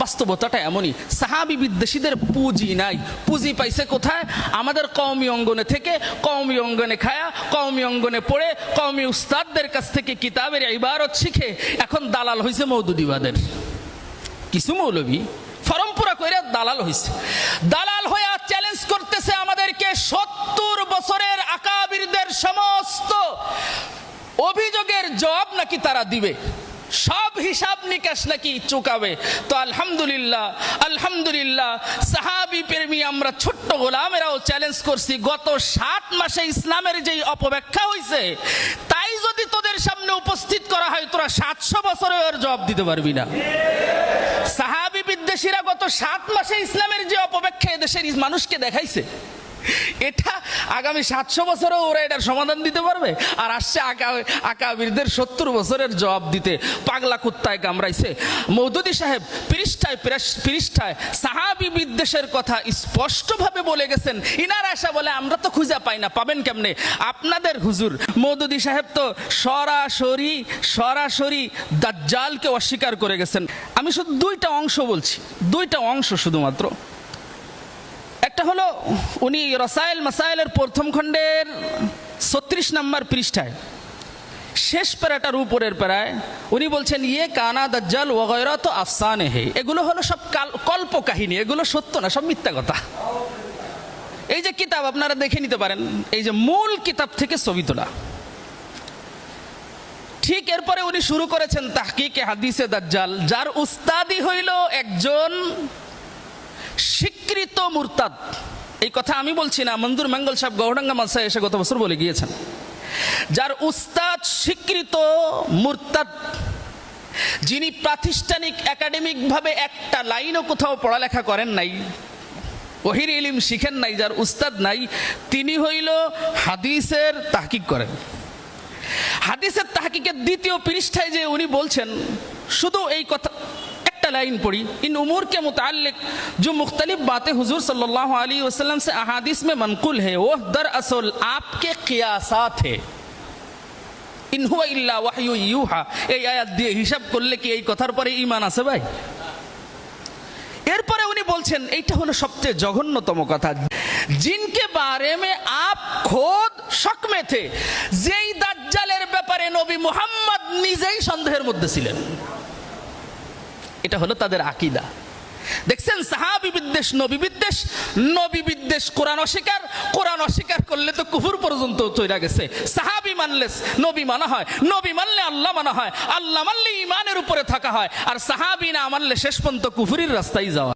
বাস্তবতাটা এমনই, সাহাবী বিদ্বেষীদের পুঁজি নাই। পুঁজি পাইছে কোথায়? আমাদের কওমি অঙ্গনে থেকে, কওমি অঙ্গনে খায়া, কওমি অঙ্গনে পড়ে, কওমি উস্তাদদের কাছ থেকে কিতাবের ইবারত শিখে এখন দালাল হয়েছে মওদুদিবাদের। কিছু মৌলবী ফরম পুরা কইরা দালাল হয়েছে। দালাল হয়ে চ্যালেঞ্জ করতেছে আমাদেরকে 70 বছরের আকাবিরদের সমস্ত অভিযোগের জবাব নাকি তারা দিবে, সব হিসাব নিকাশ নাকি চুকাবে। তো আলহামদুলিল্লাহ, আলহামদুলিল্লাহ, সাহাবী প্রেমী আমরা ছোট্ট গোলামেরাও চ্যালেঞ্জ করছি। গত 60 মাসে ইসলামের যেই অপব্যাখ্যা হয়েছে তাই যদি তোদের সামনে উপস্থিত করা হয়, তোরা 700 বছরে ওর জবাব দিতে পারবি না। সাহাবী বিদ্বেষীরা গত 7 মাসে ইসলামের যে অপব্যাখ্যা দেশের মানুষকে দেখাইছে, এটা আগামী 700 বছরেও ওরা এটার সমাধান দিতে পারবে? আর আসছে আকাবিরদের 70 বছরের জবাব দিতে। পাগলা কুত্তায় কামড়াইছে। মওদুদি সাহেব পৃষ্ঠায় সাহাবী বিদ্বেষের কথা স্পষ্টভাবে বলে গেছেন। ইনারা আসা বলে আমরা তো খুঁজে পাই না, পাবেন কেমনে? আপনাদের হুজুর মওদুদি সাহেব তো সরাসরি দাজ্জালকে অস্বীকার করে গেছেন। আমি শুধু 2টা অংশ বলছি, 2টা অংশ শুধুমাত্র। একটা হলো উনি রসায়েল মাসাইলের প্রথম খণ্ডের 36 নম্বর পৃষ্ঠায় শেষ প্যারাটার উপরের প্যারায় উনি বলছেন, ইয়ে কানা দাজ্জাল ওয়াগয়রা তো আফসানে হে, এগুলো হলো সব কল্প কাহিনী, এগুলো সত্য না, সব মিথ্যা কথা। এই যে কিতাব আপনারা দেখে নিতে পারেন, এই যে মূল কিতাব থেকে ছবি তোলা। ঠিক এরপরে উনি শুরু করেছেন তাহকিকে হাদিসে দাজ্জাল, যার উস্তাদি হইল একজন স্বীকৃত মুরতাদ। এই কথা আমি বলছি না, মঞ্জুর মঙ্গল সাহেব গৌড়াঙ্গা মাদ্রাসায় এসে গত বছর বলে গিয়েছেন। যার উস্তাদ স্বীকৃত মুরতাদ, যিনি প্রাতিষ্ঠানিক একাডেমিক ভাবে একটা লাইনও কোথাও পড়ালেখা করেন নাই, ওহির ইলম শিখেন নাই, যার উস্তাদ নাই, তিনি হইল হাদিসের তাহকিক করেন। হাদিসের তাহকিকের 2য় পৃষ্ঠায় যে উনি বলছেন, শুধু এই কথা लाइन पढ़ी, इन उमूर के मुताल्लिक जो मुख्तलिफ बातें हुजूर सल्लल्लाहु अलैहि वसल्लम से अहादीस में मनकुल है, वो दरअसल आपके कियासात है। इन हुवा इल्ला वहयु यूहा। এই আয়াত দিয়ে হিসাব করলে কি এই কথার পরে ঈমান আছে ভাই? এরপরে উনি বলছেন, এইটা হলো সবচেয়ে জঘন্যতম কথা, जिनके बारे में आप खुद शक में थे, যেই দাজ্জালের ব্যাপারে নবী মুহাম্মদ নিজেই সন্দেহের মধ্যে ছিলেন। এটা হলো তাদের আকীদা। দেখছেন, সাহাবী বিদ্বেষ, নবী বিদ্বেষ, নবী বিদ্বেষ, কোরআন অস্বীকার, কোরআন অস্বীকার করলে তো কুফর পর্যন্ত চলে গেছে। সাহাবী মানলে নবী মানা হয়, নবী মানলে আল্লাহ মানা হয়, আল্লাহ মানলে ঈমানের উপরে থাকা হয়, আর সাহাবী না মানলে শেষ পর্যন্ত কুফরির রাস্তায় যাওয়া।